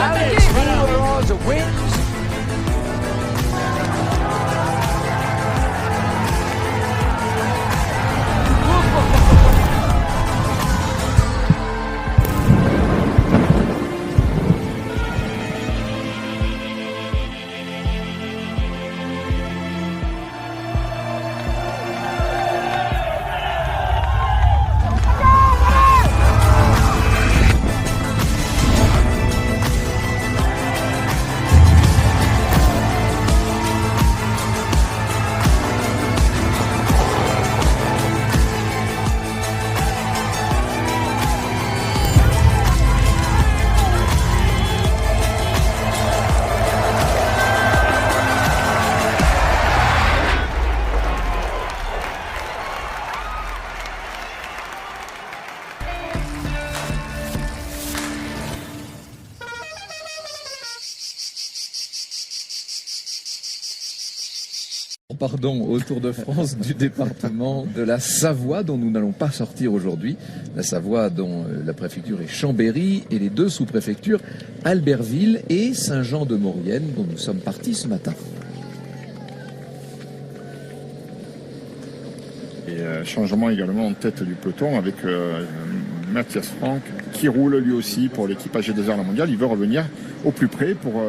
Alex Figueroa wins. Pardon, au Tour de France du département de la Savoie, dont nous n'allons pas sortir aujourd'hui. La Savoie, dont la préfecture est Chambéry, et les deux sous-préfectures, Albertville et Saint-Jean-de-Maurienne, dont nous sommes partis ce matin. Et changement également en tête du peloton avec Matthias Franck qui roule lui aussi pour l'équipage G2R La Mondiale. Il veut revenir au plus près pour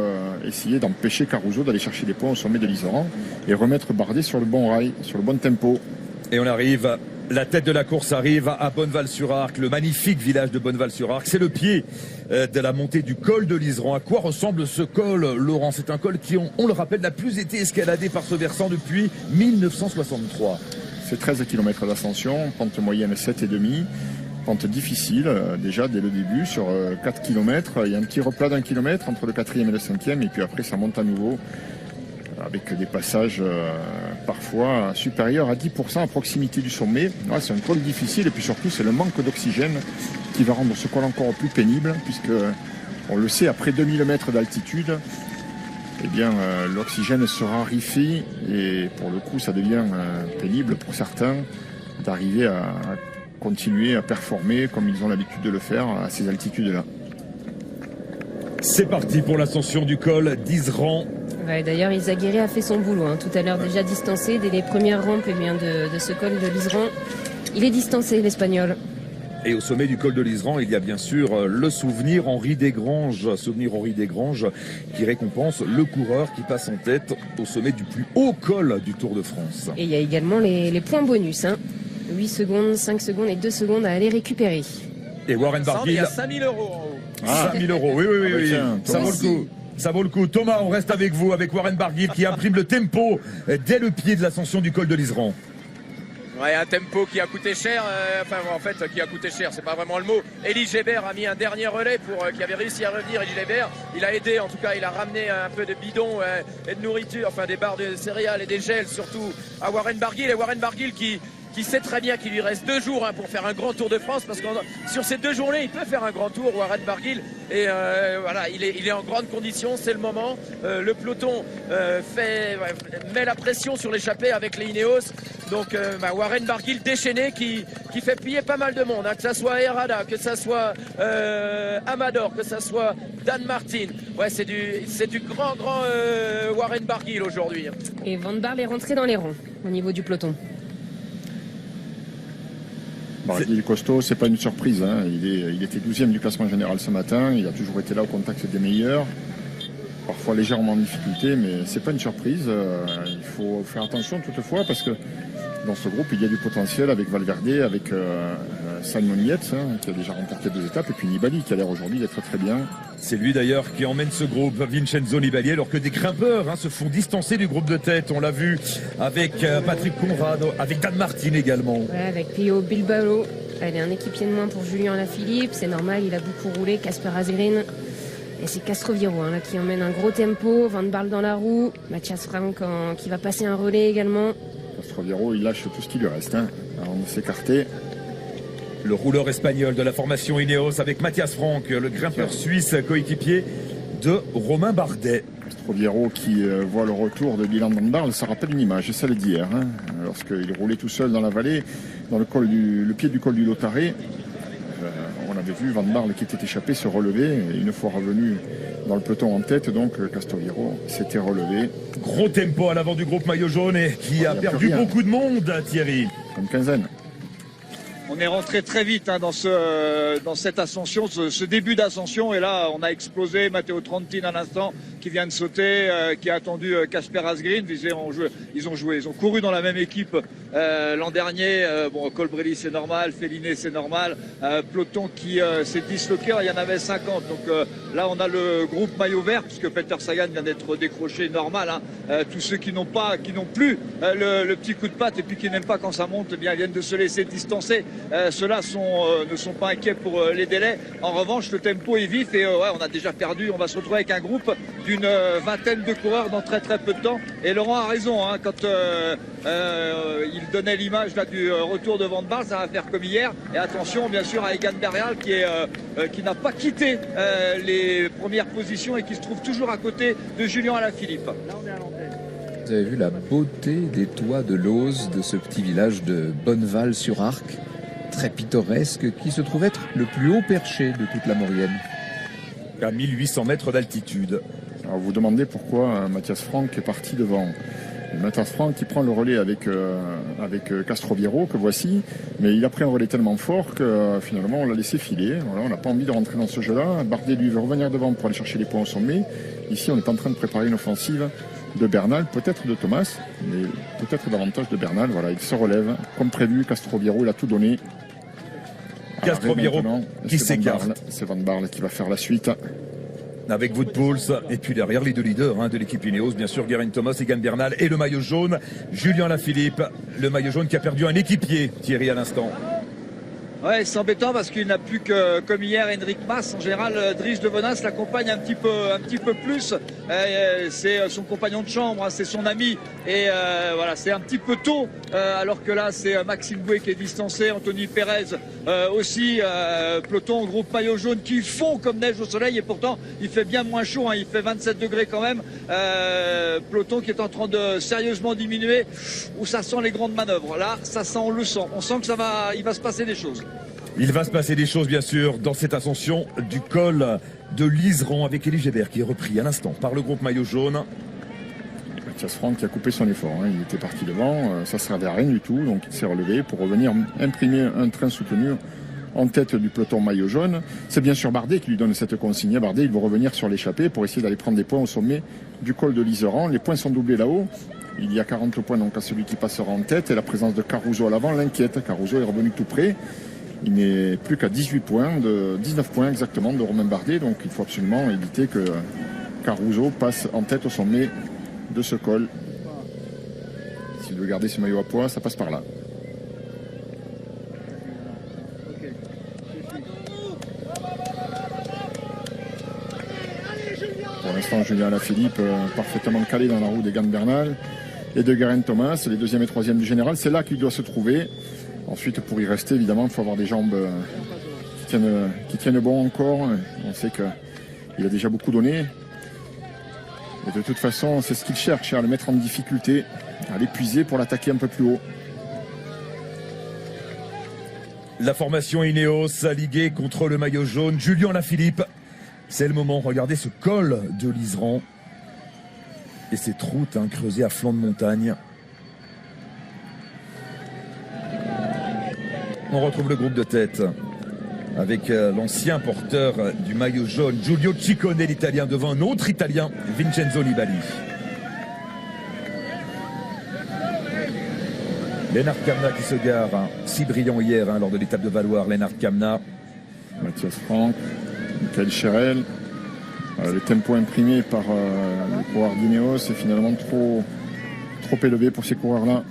essayer d'empêcher Caruso d'aller chercher des points au sommet de l'Iseran et remettre Bardet sur le bon rail, sur le bon tempo. Et on arrive, la tête de la course arrive à Bonneval-sur-Arc, le magnifique village de Bonneval-sur-Arc. C'est le pied de la montée du col de l'Iseran. À quoi ressemble ce col, Laurent? C'est un col qui, on le rappelle, n'a plus été escaladé par ce versant depuis 1963. C'est 13 km d'ascension, pente moyenne 7,5. Pente difficile, déjà dès le début, sur 4 km. Il y a un petit replat d'1 kilomètre entre le 4e et le 5e, et puis après ça monte à nouveau, avec des passages parfois supérieurs à 10% à proximité du sommet. Ouais, c'est un col difficile, et puis surtout c'est le manque d'oxygène qui va rendre ce col encore plus pénible, puisque on le sait, après 2000 mètres d'altitude, eh bien l'oxygène se raréfie, et pour le coup ça devient pénible pour certains d'arriver à continuer à performer comme ils ont l'habitude de le faire à ces altitudes-là. C'est parti pour l'ascension du col d'Iseran. Ouais, d'ailleurs, Izaguirre a fait son boulot, hein, tout à l'heure déjà distancé dès les premières rampes de ce col de l'Iseran. Il est distancé, l'Espagnol. Et au sommet du col de l'Iseran, il y a bien sûr le souvenir Henri Desgranges, qui récompense le coureur qui passe en tête au sommet du plus haut col du Tour de France. Et il y a également les points bonus, hein. 8 secondes, 5 secondes et 2 secondes à aller récupérer. Et Warren Barguil. Il y a 5 000 euros en haut. 5 000 euros, oui. Tiens, Ça vaut le coup. Ça vaut le coup. Thomas, on reste avec vous, avec Warren Barguil qui imprime le tempo dès le pied de l'ascension du col de l'Iseran. Ouais, un tempo qui a coûté cher, qui a coûté cher, c'est pas vraiment le mot. Elie Gébert a mis un dernier relais qui avait réussi à revenir. Elie Gébert, il a aidé, en tout cas, il a ramené un peu de bidons et de nourriture, enfin des barres de céréales et des gels surtout à Warren Barguil. Et Warren Barguil qui sait très bien qu'il lui reste 2 jours pour faire un grand Tour de France, parce que sur ces 2 journées, il peut faire un grand tour, Warren Barguil. Et voilà, il est en grande condition, c'est le moment. Le peloton met la pression sur l'échappée avec les Ineos. Donc Warren Barguil déchaîné qui fait plier pas mal de monde, hein, que ça soit Herrada, que ça soit Amador, que ça soit Dan Martin. Ouais, c'est du grand Warren Barguil aujourd'hui. Et Van Baarle est rentré dans les rangs au niveau du peloton. Barguil costaud, c'est pas une surprise, hein. Il était 12e du classement général ce matin, il a toujours été là au contact des meilleurs, parfois légèrement en difficulté, mais c'est pas une surprise. Il faut faire attention toutefois, parce que dans ce groupe il y a du potentiel avec Valverde, avec Simon Yates, qui a déjà remporté 2 étapes, et puis Nibali qui a l'air aujourd'hui d'être très bien. C'est lui d'ailleurs qui emmène ce groupe, Vincenzo Nibali, alors que des grimpeurs se font distancer du groupe de tête. On l'a vu avec Patrick Conrad, avec Dan Martin également. Ouais, avec Pio Bilbao. Elle est un équipier de moins pour Julien Alaphilippe, c'est normal, il a beaucoup roulé, Casper Asgreen. Et c'est Castroviro là, qui emmène un gros tempo, Van Baarle dans la roue, Matthias Franck qui va passer un relais également. Castroviro, il lâche tout ce qui lui reste, hein, avant de s'écarter. Le rouleur espagnol de la formation Ineos avec Matthias Franck, le grimpeur suisse coéquipier de Romain Bardet. Castroviro qui voit le retour de Dylan Van Baarle, ça rappelle une image, celle d'hier, hein, lorsqu'il roulait tout seul dans la vallée, dans le pied du col du Lautaret. On a avait vu Van Barle qui était échappé se relever. Et une fois revenu dans le peloton en tête, donc Castroviejo s'était relevé. Gros tempo à l'avant du groupe maillot jaune et qui a perdu beaucoup de monde, Thierry. Une quinzaine. On est rentré très vite dans cette ascension, ce début d'ascension. Et là, on a explosé. Matteo Trentin à l'instant qui vient de sauter, qui a attendu Casper Asgreen. Ils ont couru dans la même équipe l'an dernier. Colbrelli c'est normal, Fellini c'est normal. Peloton qui s'est disloqué, il y en avait 50. Donc là, on a le groupe maillot vert puisque Peter Sagan vient d'être décroché normal. Tous ceux qui n'ont plus le petit coup de patte et puis qui n'aiment pas quand ça monte, eh bien, viennent de se laisser distancer. Ceux-là ne sont pas inquiets pour les délais. En revanche, le tempo est vif et on a déjà perdu. On va se retrouver avec un groupe d'une vingtaine de coureurs dans très très peu de temps. Et Laurent a raison, quand il donnait l'image là du retour de Van Barle, ça va faire comme hier. Et attention bien sûr à Egan Berial qui n'a pas quitté les premières positions et qui se trouve toujours à côté de Julien Alaphilippe. Là on est à l'antenne. Vous avez vu la beauté des toits de Looz, de ce petit village de Bonneval-sur-Arc, très pittoresque, qui se trouve être le plus haut perché de toute la Maurienne. À 1800 mètres d'altitude. Alors vous demandez pourquoi Matthias Franck est parti devant. Matthias Franck qui prend le relais avec Castroviejo, que voici, mais il a pris un relais tellement fort que finalement on l'a laissé filer. Voilà, on n'a pas envie de rentrer dans ce jeu-là. Bardet lui veut revenir devant pour aller chercher les points au sommet. Ici on est en train de préparer une offensive de Bernal, peut-être de Thomas, mais peut-être davantage de Bernal. Voilà, il se relève comme prévu. Castroviejo, il a tout donné. Castroviejo qui s'écarte. C'est Van Barle qui va faire la suite. Avec Wout Poels, et puis derrière les deux leaders de l'équipe Ineos, bien sûr, Geraint Thomas, Egan Bernal et le maillot jaune, Julien Alaphilippe, le maillot jaune qui a perdu un équipier, Thierry, à l'instant. Ouais, c'est embêtant parce qu'il n'a plus que, comme hier, Henrik Mas. En général, Dries de Venance l'accompagne un petit peu plus. C'est son compagnon de chambre, c'est son ami. Et voilà, c'est un petit peu tôt. Alors que là, c'est Maxime Bouet qui est distancé, Anthony Perez aussi. Peloton, groupe maillot jaune qui fond comme neige au soleil. Et pourtant, il fait bien moins chaud. Il fait 27 degrés quand même. Peloton qui est en train de sérieusement diminuer. Où ça sent les grandes manœuvres. Là, ça sent, on le sent. On sent que il va se passer des choses. Il va se passer des choses, bien sûr, dans cette ascension du col de l'Iseran avec Elie Gébert qui est repris à l'instant par le groupe maillot jaune. Matthias Franck qui a coupé son effort. Il était parti devant, ça ne servait à rien du tout, donc il s'est relevé pour revenir imprimer un train soutenu en tête du peloton maillot jaune. C'est bien sûr Bardet qui lui donne cette consigne. Bardet, il va revenir sur l'échappée pour essayer d'aller prendre des points au sommet du col de l'Iseran. Les points sont doublés là-haut. Il y a 40 points donc à celui qui passera en tête et la présence de Caruso à l'avant l'inquiète. Caruso est revenu tout près. Il n'est plus qu'à 19 points exactement de Romain Bardet, donc il faut absolument éviter que Caruso passe en tête au sommet de ce col. S'il veut garder ses maillots à poids, ça passe par là. Pour l'instant, Julien Alaphilippe parfaitement calé dans la roue d'Egan Bernal et de Geraint Thomas, les deuxième et troisième du général. C'est là qu'il doit se trouver. Ensuite, pour y rester, évidemment, il faut avoir des jambes qui tiennent bon encore. On sait qu'il a déjà beaucoup donné. Et de toute façon, c'est ce qu'il cherche, à le mettre en difficulté, à l'épuiser pour l'attaquer un peu plus haut. La formation Ineos liguée contre le maillot jaune. Julien Alaphilippe, c'est le moment. Regardez ce col de l'Iseran et cette route creusée à flanc de montagne. On retrouve le groupe de tête avec l'ancien porteur du maillot jaune, Giulio Ciccone, l'Italien, devant un autre Italien, Vincenzo Nibali. Lennart Kamna qui se gare, si brillant hier lors de l'étape de Valloire, Lennart Kamna. Matthias Franck, Michael Cherel. Le tempo imprimé par les coureurs d'Ineos est finalement trop élevé pour ces coureurs-là.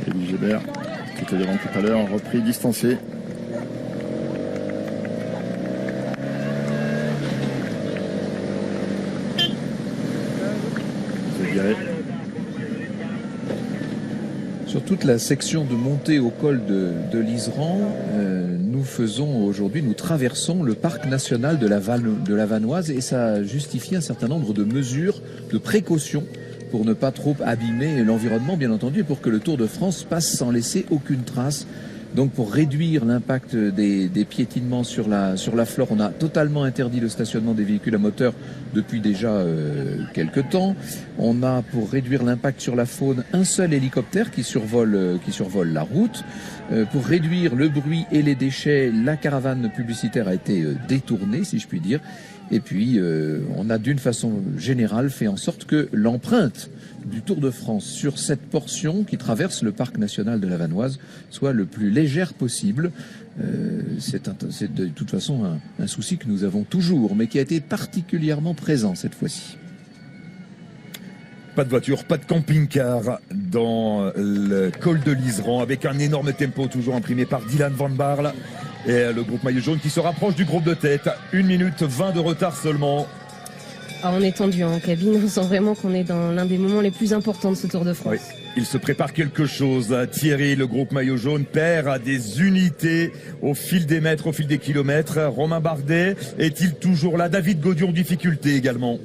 Elie Gébert, qui était devant tout à l'heure, repris, distancé. Sur toute la section de montée au col de l'Iseran, nous traversons le parc national de la Vanoise et ça justifie un certain nombre de mesures, de précautions pour ne pas trop abîmer l'environnement, bien entendu, et pour que le Tour de France passe sans laisser aucune trace. Donc pour réduire l'impact des piétinements sur la flore, on a totalement interdit le stationnement des véhicules à moteur depuis déjà quelques temps. On a, pour réduire l'impact sur la faune, un seul hélicoptère qui survole la route. Pour réduire le bruit et les déchets, la caravane publicitaire a été détournée, si je puis dire. Et puis, on a d'une façon générale fait en sorte que l'empreinte du Tour de France sur cette portion qui traverse le parc national de la Vanoise soit le plus légère possible. C'est de toute façon un souci que nous avons toujours, mais qui a été particulièrement présent cette fois-ci. Pas de voiture, pas de camping-car dans le col de l'Iseran, avec un énorme tempo toujours imprimé par Dylan Van Baarle et le groupe maillot jaune qui se rapproche du groupe de tête. 1 minute 20 de retard seulement. Ah, on est tendu en cabine, on sent vraiment qu'on est dans l'un des moments les plus importants de ce Tour de France. Oui. Il se prépare quelque chose. Thierry, le groupe maillot jaune, perd des unités au fil des mètres, au fil des kilomètres. Romain Bardet est-il toujours là? David Gaudu en difficulté également.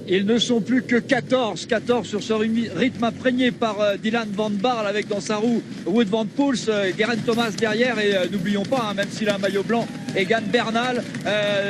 Ils ne sont plus que 14 sur ce rythme imprégné par Dylan Van Baarle avec dans sa roue Wout van Poels, Geraint Thomas derrière et n'oublions pas, même s'il a un maillot blanc, Egan Bernal.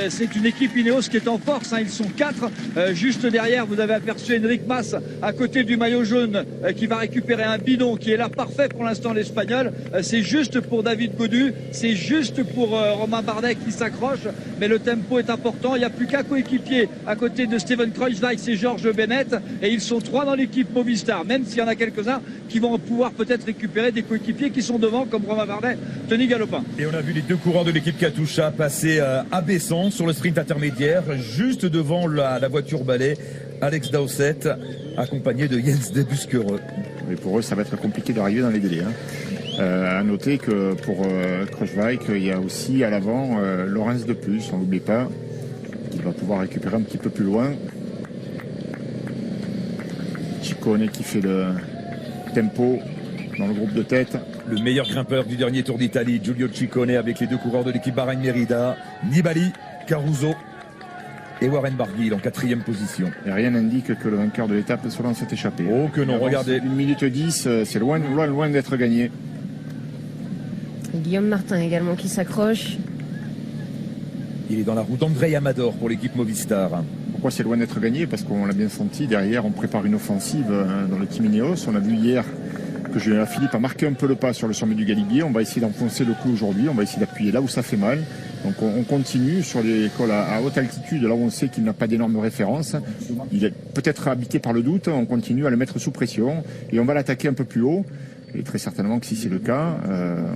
C'est une équipe Ineos qui est en force, ils sont 4. Juste derrière, vous avez aperçu Enric Mas à côté du maillot jaune qui va récupérer un bidon qui est là parfait pour l'instant l'Espagnol. C'est juste pour David Gaudu, c'est juste pour Romain Bardet qui s'accroche, mais le tempo est important. Il n'y a plus qu'un coéquipier à côté de Steven Kruijswijk, c'est Georges Bennett, et ils sont 3 dans l'équipe Movistar, même s'il y en a quelques-uns qui vont pouvoir peut-être récupérer des coéquipiers qui sont devant, comme Romain Bardet, Tony Galopin. Et on a vu les 2 coureurs de l'équipe Katusha passer abaissant sur le sprint intermédiaire, juste devant la voiture balai. Alex Dowsett, accompagné de Jens Debusschere. Mais pour eux, ça va être compliqué d'arriver dans les délais. À noter que pour Kruijswijk, il y a aussi à l'avant Laurens de plus, on n'oublie pas. Il va pouvoir récupérer un petit peu plus loin. Ciccone qui fait le tempo dans le groupe de tête. Le meilleur grimpeur du dernier Tour d'Italie, Giulio Ciccone, avec les 2 coureurs de l'équipe Bahrain Merida, Nibali, Caruso et Warren Barguil en 4e position. Et rien n'indique que le vainqueur de l'étape soit dans cette échappée. Oh que non, regardez. 1 minute 10, c'est loin d'être gagné. Et Guillaume Martin également qui s'accroche. Il est dans la roue d'André Amador pour l'équipe Movistar. Pourquoi c'est loin d'être gagné? Parce qu'on l'a bien senti, derrière on prépare une offensive dans le team Ineos. On a vu hier que Julien Philippe a marqué un peu le pas sur le sommet du Galibier. On va essayer d'enfoncer le clou aujourd'hui, on va essayer d'appuyer là où ça fait mal. Donc on continue sur les cols à haute altitude, là où on sait qu'il n'a pas d'énormes références. Il est peut-être habité par le doute, on continue à le mettre sous pression et on va l'attaquer un peu plus haut. Et très certainement que si c'est le cas,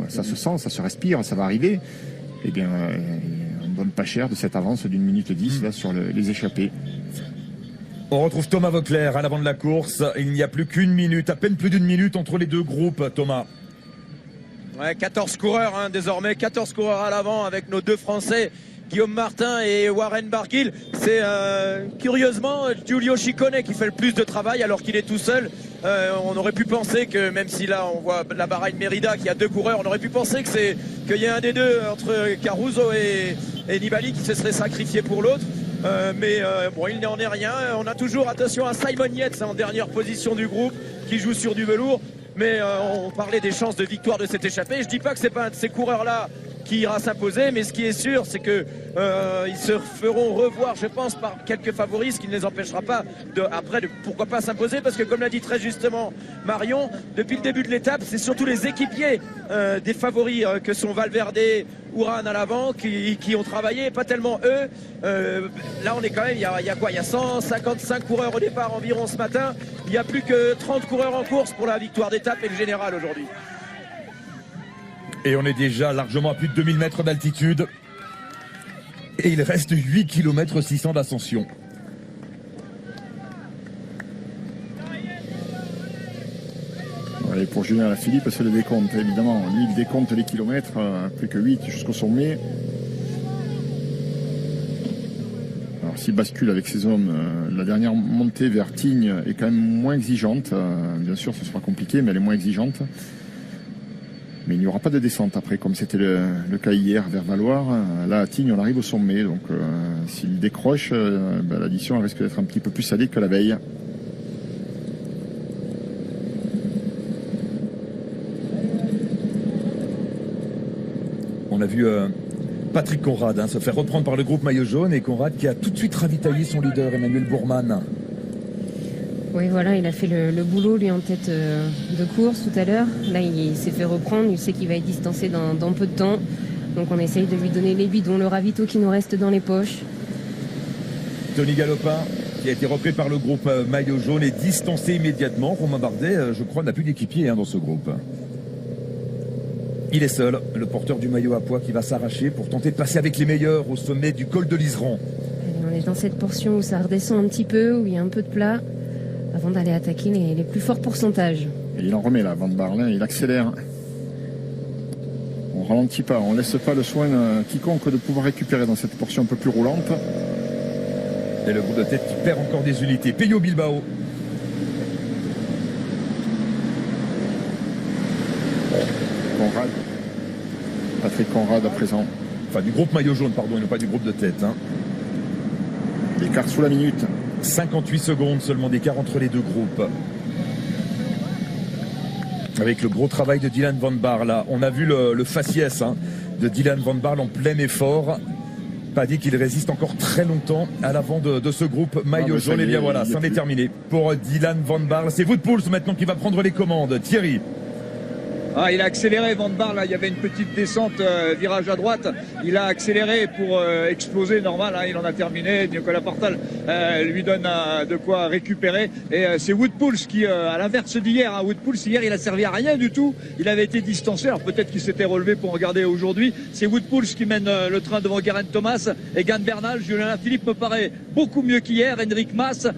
ça se sent, ça se respire, ça va arriver. Eh bien, on ne donne pas cher de cette avance d'1 minute 10 là, sur les échappées. On retrouve Thomas Voeckler à l'avant de la course. Il n'y a plus qu'une minute, à peine plus d'1 minute entre les 2 groupes, Thomas. Ouais, 14 coureurs désormais, 14 coureurs à l'avant avec nos 2 Français, Guillaume Martin et Warren Barguil. C'est curieusement Giulio Ciccone qui fait le plus de travail alors qu'il est tout seul. On aurait pu penser que, même si là on voit la Bahrain Merida qui a 2 coureurs, on aurait pu penser qu'il y a un des 2 entre Caruso et Nibali qui se serait sacrifié pour l'autre. Mais bon, il n'en est rien. On a toujours, attention à Simon Yates en dernière position du groupe qui joue sur du velours. Mais on parlait des chances de victoire de cette échappée. Je dis pas que c'est pas un de ces coureurs-là qui ira s'imposer, mais ce qui est sûr, c'est que ils se feront revoir, je pense, par quelques favoris, ce qui ne les empêchera pas de pourquoi pas s'imposer, parce que comme l'a dit très justement Marion, depuis le début de l'étape, c'est surtout les équipiers des favoris que sont Valverde, Uran à l'avant qui ont travaillé, pas tellement eux. Là on est quand même, il y a quoi, il y a 155 coureurs au départ environ ce matin, il y a plus que 30 coureurs en course pour la victoire d'étape et le général aujourd'hui. Et on est déjà largement à plus de 2000 mètres d'altitude. Et il reste 8 km 600 d'ascension. Et pour Julien Alaphilippe, c'est le décompte, évidemment. Lui, il décompte les kilomètres, plus que 8 jusqu'au sommet. Alors, s'il bascule avec ses hommes, la dernière montée vers Tignes est quand même moins exigeante. Bien sûr, ce sera compliqué, mais elle est moins exigeante. Mais il n'y aura pas de descente après, comme c'était le cas hier vers Valloire. Là, à Tignes, on arrive au sommet. Donc, s'il décroche, l'addition risque d'être un petit peu plus salée que la veille. On a vu Patrick Conrad se faire reprendre par le groupe maillot jaune, et Conrad qui a tout de suite ravitaillé son leader Emmanuel Bourman. Oui, voilà, il a fait le boulot, lui, en tête de course tout à l'heure. Là, il s'est fait reprendre, il sait qu'il va être distancé dans peu de temps. Donc on essaye de lui donner les bidons, le ravito qui nous reste dans les poches. Tony Galopin, qui a été repris par le groupe maillot jaune, est distancé immédiatement. Romain Bardet, je crois, n'a plus d'équipier dans ce groupe. Il est seul, le porteur du maillot à pois, qui va s'arracher pour tenter de passer avec les meilleurs au sommet du col de l'Iseran. On est dans cette portion où ça redescend un petit peu, où il y a un peu de plat, avant d'aller attaquer les plus forts pourcentages. Et il en remet là, Van Barle, il accélère. On ralentit pas, on laisse pas le soin quiconque de pouvoir récupérer dans cette portion un peu plus roulante. Et le groupe de tête qui perd encore des unités. Peyo Bilbao. Conrad. Patrick Conrad à présent. Enfin, du groupe maillot jaune, pardon, et non pas du groupe de tête. L'écart sous la minute. 58 secondes seulement d'écart entre les deux groupes. Avec le gros travail de Dylan Van Baarle là. On a vu le faciès de Dylan Van Baarle en plein effort. Pas dit qu'il résiste encore très longtemps à l'avant de ce groupe maillot jaune. Et bien voilà, c'en est terminé pour Dylan Van Baarle. C'est Wout-Poels maintenant qui va prendre les commandes. Thierry. Ah, il a accéléré, Van Baarle, il y avait une petite descente, virage à droite, il a accéléré pour exploser, normal, il en a terminé, Nicolas Portal lui donne de quoi récupérer, et c'est Wout-Poels qui, à l'inverse d'hier, Wout-Poels hier il a servi à rien du tout, il avait été distancé, alors peut-être qu'il s'était relevé pour regarder aujourd'hui, c'est Wout-Poels qui mène le train devant Geraint Thomas, et Egan Bernal. Julien Alaphilippe me paraît beaucoup mieux qu'hier, Henrik Mas,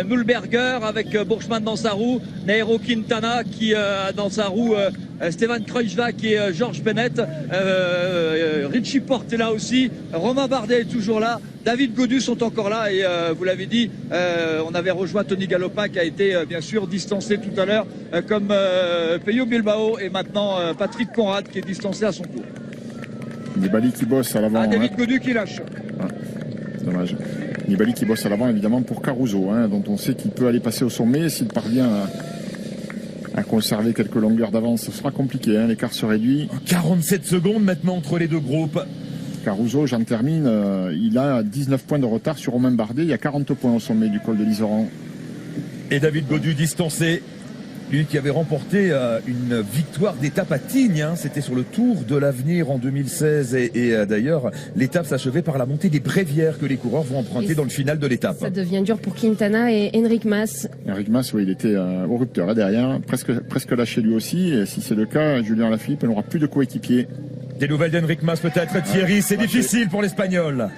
Mühlberger avec Buchmann dans sa roue, Nairo Quintana qui a dans sa roue Stevan Kruijswijk et Georges Bennett, Richie Porte est là aussi, Romain Bardet est toujours là, David Gaudu sont encore là, et vous l'avez dit, on avait rejoint Tony Galopin qui a été bien sûr distancé tout à l'heure comme Peyo Bilbao, et maintenant Patrick Conrad qui est distancé à son tour. Nibali qui bosse à l'avant. David Gaudu qui lâche. Dommage. Nibali qui bosse à l'avant évidemment pour Caruso, dont on sait qu'il peut aller passer au sommet s'il parvient à conserver quelques longueurs d'avance. Ce sera compliqué, l'écart se réduit. 47 secondes maintenant entre les deux groupes. Caruso, j'en termine, il a 19 points de retard sur Romain Bardet, il y a 40 points au sommet du col de l'Iseran. Et David Gaudu distancé, lui qui avait remporté une victoire d'étape à Tignes, c'était sur le Tour de l'Avenir en 2016, et d'ailleurs l'étape s'achevait par la montée des Brévières que les coureurs vont emprunter dans le final de l'étape. Ça devient dur pour Quintana et Henrik Mas. Henrik Mas, oui, il était au rupteur derrière, presque lâché lui aussi, et si c'est le cas, Julien Alaphilippe n'aura plus de coéquipier. Des nouvelles d'Henrik Mas peut-être, Thierry, c'est difficile pour l'Espagnol.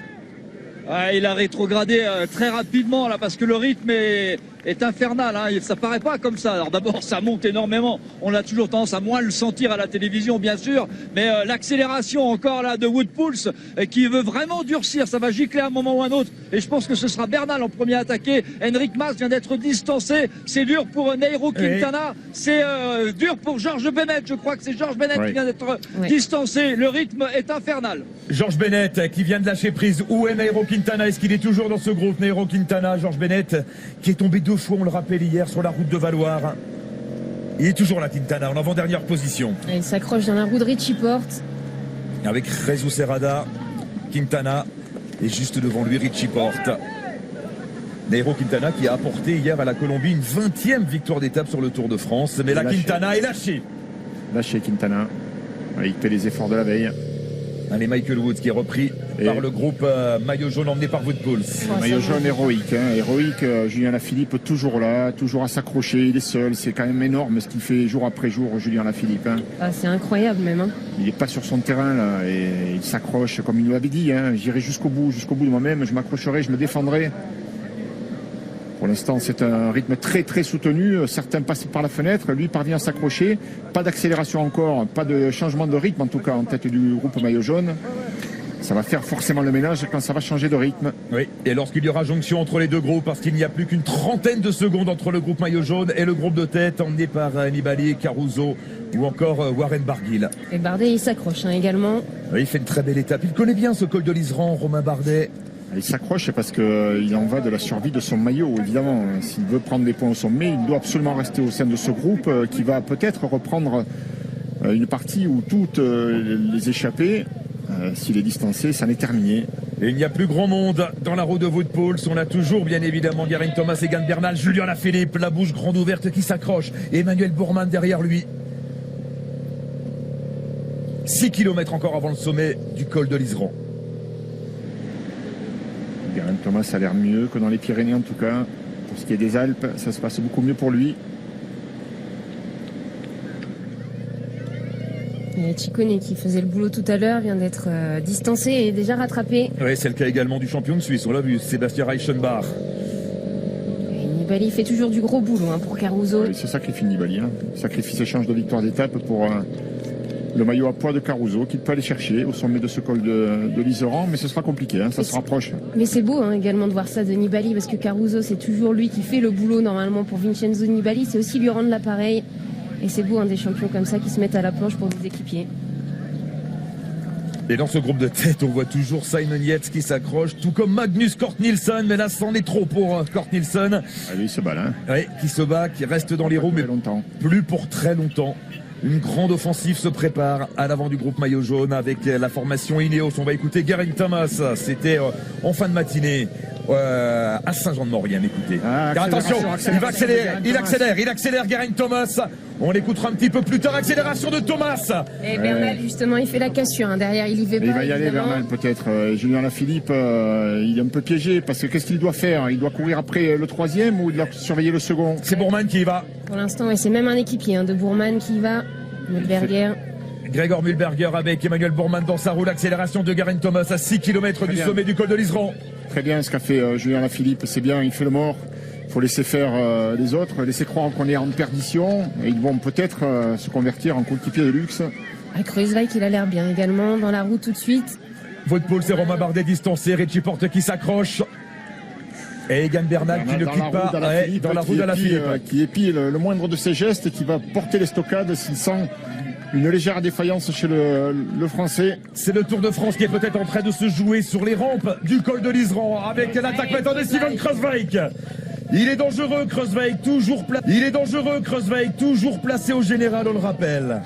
Il a rétrogradé très rapidement là parce que le rythme est infernal, ça paraît pas comme ça. Alors d'abord ça monte énormément, on a toujours tendance à moins le sentir à la télévision bien sûr, mais l'accélération encore là de Wout-Poels qui veut vraiment durcir, ça va gicler à un moment ou un autre, et je pense que ce sera Bernal en premier attaqué. Henrik Mas vient d'être distancé, c'est dur pour Nairo Quintana, c'est dur pour Georges Bennett, je crois que c'est Georges Bennett qui vient d'être distancé, le rythme est infernal. Georges Bennett qui vient de lâcher prise, où est Nairo Quintana? Est-ce qu'il est toujours dans ce groupe? Nairo Quintana, Georges Bennett qui est tombé 2 fois, on le rappelle hier, sur la route de Valloire. Il est toujours là, Quintana, en avant-dernière position. Et il s'accroche dans la roue de Richie Porte. Avec Jesus Serrada, Quintana est juste devant lui, Richie Porte. Nairo Quintana qui a apporté hier à la Colombie une 20e victoire d'étape sur le Tour de France. Mais là, Quintana est lâché. Lâché Quintana. Il fait les efforts de la veille. Allez, Michael Woods qui est repris par le groupe maillot jaune emmené par Wout-Poels. Maillot jaune héroïque, héroïque. Julien Alaphilippe toujours là, toujours à s'accrocher, il est seul. C'est quand même énorme ce qu'il fait jour après jour, Julien Alaphilippe. C'est incroyable même. Il n'est pas sur son terrain là, et il s'accroche comme il nous l'avait dit. J'irai jusqu'au bout de moi-même, je m'accrocherai, je me défendrai. Pour l'instant, c'est un rythme très très soutenu. Certains passent par la fenêtre, lui parvient à s'accrocher. Pas d'accélération encore, pas de changement de rythme en tout cas en tête du groupe maillot jaune. Ça va faire forcément le ménage quand ça va changer de rythme. Oui, et lorsqu'il y aura jonction entre les deux groupes, parce qu'il n'y a plus qu'une trentaine de secondes entre le groupe maillot jaune et le groupe de tête emmené par Nibali, Caruso ou encore Warren Barguil. Et Bardet, il s'accroche également. Oui, il fait une très belle étape. Il connaît bien ce col de l'Iseran, Romain Bardet. Il s'accroche parce qu'il en va de la survie de son maillot, évidemment. S'il veut prendre des points au sommet, il doit absolument rester au sein de ce groupe qui va peut-être reprendre une partie où toutes les échappées, s'il est distancé, ça en est terminé. Et il n'y a plus grand monde dans la roue de Wout-Poels. On a toujours bien évidemment Geraint Thomas, Egan Bernal, Julien Lafilippe, la bouche grande ouverte qui s'accroche. Emmanuel Bourman derrière lui. 6 km encore avant le sommet du col de l'Iseran. Geraint Thomas a l'air mieux que dans les Pyrénées en tout cas. Pour ce qui est des Alpes, ça se passe beaucoup mieux pour lui. Et Ciccone qui faisait le boulot tout à l'heure vient d'être distancé et déjà rattrapé. Oui, c'est le cas également du champion de Suisse, on l'a vu, Sébastien Reichenbach. Et Nibali fait toujours du gros boulot pour Caruso. Il se sacrifie Nibali. Hein. Sacrifice échange de victoire d'étape pour le maillot à poids de Caruso qu'il peut aller chercher au sommet de ce col de l'Iseran, mais ce sera compliqué, hein, ça se rapproche. Mais c'est beau également de voir ça de Nibali parce que Caruso c'est toujours lui qui fait le boulot normalement pour Vincenzo Nibali, c'est aussi lui rendre l'appareil. Et c'est beau, des champions comme ça qui se mettent à la planche pour des équipiers. Et dans ce groupe de tête, on voit toujours Simon Yates qui s'accroche, tout comme Magnus Cort Nielsen, mais là, c'en est trop pour Cort Nielsen. Allez, il se bat là. Hein. Oui, qui se bat, qui reste dans les roues, mais plus pour très longtemps. Une grande offensive se prépare à l'avant du groupe maillot jaune avec la formation Ineos. On va écouter Geraint Thomas. C'était en fin de matinée à Saint-Jean-de-Maurienne. Écoutez. Car attention, il va accélérer. Il accélère Geraint Thomas. On l'écoutera un petit peu plus tard. Accélération de Thomas. Et Bernal, justement, il fait la cassure. Derrière, il y va pas. Il va y aller, Bernal, peut-être. Julien Lafilippe, il est un peu piégé parce que qu'est-ce qu'il doit faire? Il doit courir après le troisième ou il doit surveiller le second? C'est Bourman qui y va. Pour l'instant, et c'est même un équipier de Bourman qui y va. Mühlberger. Gregor Mühlberger avec Emmanuel Bourman dans sa roue. L'accélération de Geraint Thomas à 6 km du sommet du col de l'Iseran. Très bien ce qu'a fait Julien Lafilippe. C'est bien, il fait le mort. Il faut laisser faire les autres, laisser croire qu'on est en perdition. Et ils vont peut-être se convertir en coéquipier de luxe. Kruijswijk, il a l'air bien également dans la roue tout de suite. Wout-Poels et Romain Bardet distancés. Richie Porte qui s'accroche. Et Egan Bernal qui ne quitte pas dans la roue de Lafilippe. Qui épie le moindre de ses gestes et qui va porter les stockades s'il sent une légère défaillance chez le Français. C'est le Tour de France qui est peut-être en train de se jouer sur les rampes du col de l'Iseran avec l'attaque maintenant de Steven Kruijswijk. Il est dangereux, Kruijswijk, toujours placé au général, on le rappelle.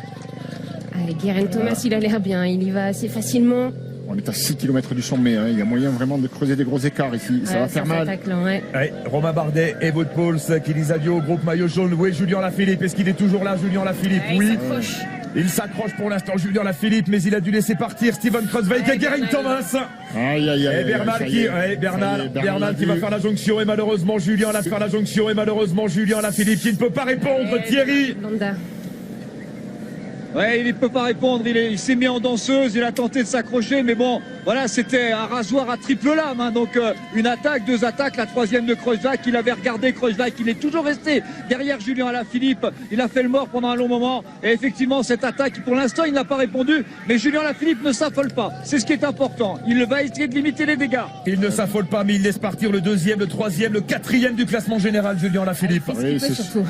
Allez, Geraint Thomas, il a l'air bien, il y va assez facilement. On est à 6 km du sommet, il y a moyen vraiment de creuser des gros écarts ici, ça va faire mal. Romain Bardet et Wout-Poels qui disent adieu au groupe maillot jaune. Où est Julien Lafilippe? Est-ce qu'il est toujours là, Julien Lafilippe? Oui. Il s'accroche pour l'instant, Julien Lafilippe, mais il a dû laisser partir Steven Kruijswijk et Geraint Thomas. Et Bernal qui va faire la jonction et malheureusement Julien Lafilippe qui ne peut pas répondre. Thierry. Ouais, il ne peut pas répondre, il s'est mis en danseuse, il a tenté de s'accrocher, mais bon, voilà, c'était un rasoir à triple lame, donc une attaque, deux attaques, la troisième de Kruijswijk, il avait regardé Kruijswijk, il est toujours resté derrière Julien Lafilippe, il a fait le mort pendant un long moment, et effectivement cette attaque, pour l'instant il n'a pas répondu, mais Julien Lafilippe ne s'affole pas, c'est ce qui est important, il va essayer de limiter les dégâts. Il ne s'affole pas, mais il laisse partir le deuxième, le troisième, le quatrième du classement général, Julien Lafilippe. Oui,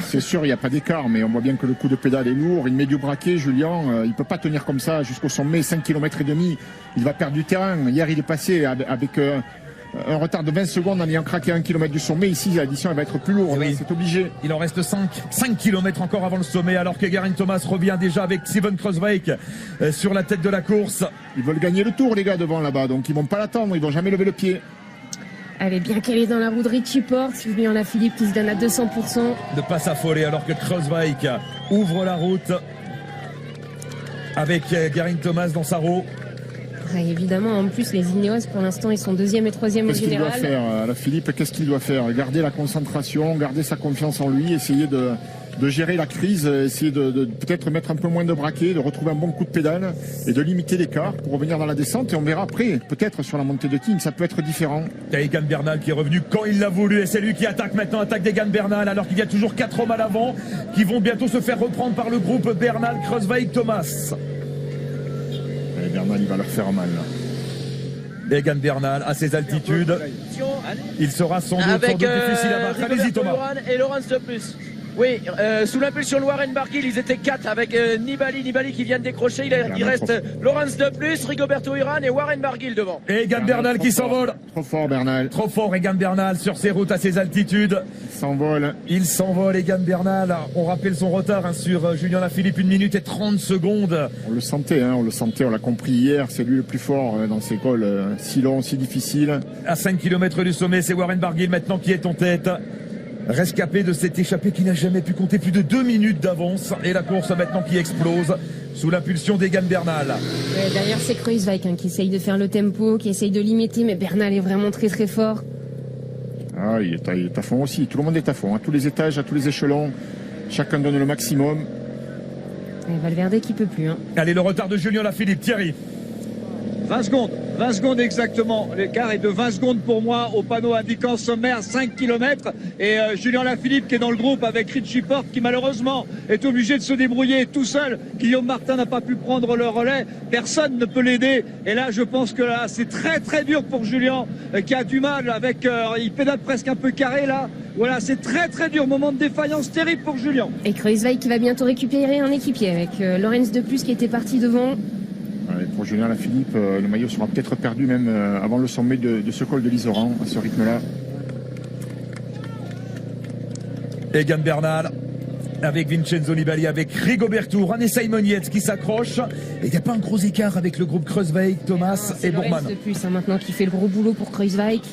c'est sûr, il n'y a pas d'écart, mais on voit bien que le coup de pédale est lourd, il met du braquet, Julien, il ne peut pas tenir comme ça jusqu'au sommet, 5 km et demi, il va perdre du terrain. Hier il est passé avec un retard de 20 secondes en ayant craqué 1 km du sommet. Ici l'addition elle va être plus lourde, oui. C'est obligé. Il en reste 5 km encore avant le sommet, alors que Geraint Thomas revient déjà avec Steven Kruijswijk sur la tête de la course. Ils veulent gagner le tour les gars devant là-bas, donc ils vont pas l'attendre, ils vont jamais lever le pied. Elle est bien calée dans la roue de Richie Porte, Julien Lafilippe qui se donne à 200%. Ne pas s'affoler alors que Kruijswijk ouvre la route avec Geraint Thomas dans sa roue. Évidemment, en plus, les Ineos, pour l'instant, ils sont deuxième et troisième au général. Qu'est-ce qu'il doit faire, Lafilippe? Qu'est-ce qu'il doit faire? Garder la concentration, garder sa confiance en lui, essayer de gérer la crise, essayer de peut-être mettre un peu moins de braquet, de retrouver un bon coup de pédale et de limiter l'écart pour revenir dans la descente. Et on verra après, peut-être sur la montée de King, ça peut être différent. Egan Bernal qui est revenu quand il l'a voulu et c'est lui qui attaque maintenant, attaque d'Egan Bernal, alors qu'il y a toujours 4 hommes à l'avant qui vont bientôt se faire reprendre par le groupe Bernal, Kruijswijk, Thomas. Et Bernal, il va leur faire mal là. Egan Bernal à ces altitudes, il sera sans doute difficile à battre. Allez-y Thomas. Et Laurence de plus. Oui, sous l'impulsion de Warren Barguil, ils étaient 4 avec Nibali qui vient de décrocher. Il reste Laurens de plus, Rigoberto Urán et Warren Barguil devant. Et Egan Bernal qui s'envole. Trop fort Bernal. Trop fort Egan Bernal sur ses routes à ses altitudes. Il s'envole Egan Bernal. On rappelle son retard sur Julien Lafilippe, 1 minute et 30 secondes. On le sentait, on l'a compris hier. C'est lui le plus fort dans ces cols si longs, si difficiles. À 5 km du sommet, c'est Warren Barguil maintenant qui est en tête. Rescapé de cette échappée qui n'a jamais pu compter plus de 2 minutes d'avance. Et la course maintenant qui explose sous l'impulsion d'Egan Bernal. Ouais, derrière, c'est Kruijswijk qui essaye de faire le tempo, qui essaye de limiter, mais Bernal est vraiment très très fort. Ah, il est à fond aussi. Tout le monde est à fond. À tous les étages, à tous les échelons. Chacun donne le maximum. Et Valverde qui peut plus. Allez, le retard de Julien Lafilippe. Thierry. 20 secondes exactement. L'écart est de 20 secondes pour moi au panneau indiquant sommaire 5 km. Et Julien Lafilippe qui est dans le groupe avec Richie Porte qui malheureusement est obligé de se débrouiller tout seul. Guillaume Martin n'a pas pu prendre le relais. Personne ne peut l'aider. Et là, je pense que là, c'est très très dur pour Julien qui a du mal avec... il pédale presque un peu carré là. Voilà, c'est très très dur. Moment de défaillance terrible pour Julien. Et Kruijswijk qui va bientôt récupérer un équipier avec Laurens de plus qui était parti devant. Pour Julien Lafilippe, le maillot sera peut-être perdu même avant le sommet de ce col de l'Iseran, à ce rythme-là. Egan Bernal avec Vincenzo Nibali, avec Rigoberto Urán et Simon Yates qui s'accroche. Et il n'y a pas un gros écart avec le groupe Kruijswijk, Thomas et Bourman. De plus maintenant qui fait le gros boulot pour Kruijswijk.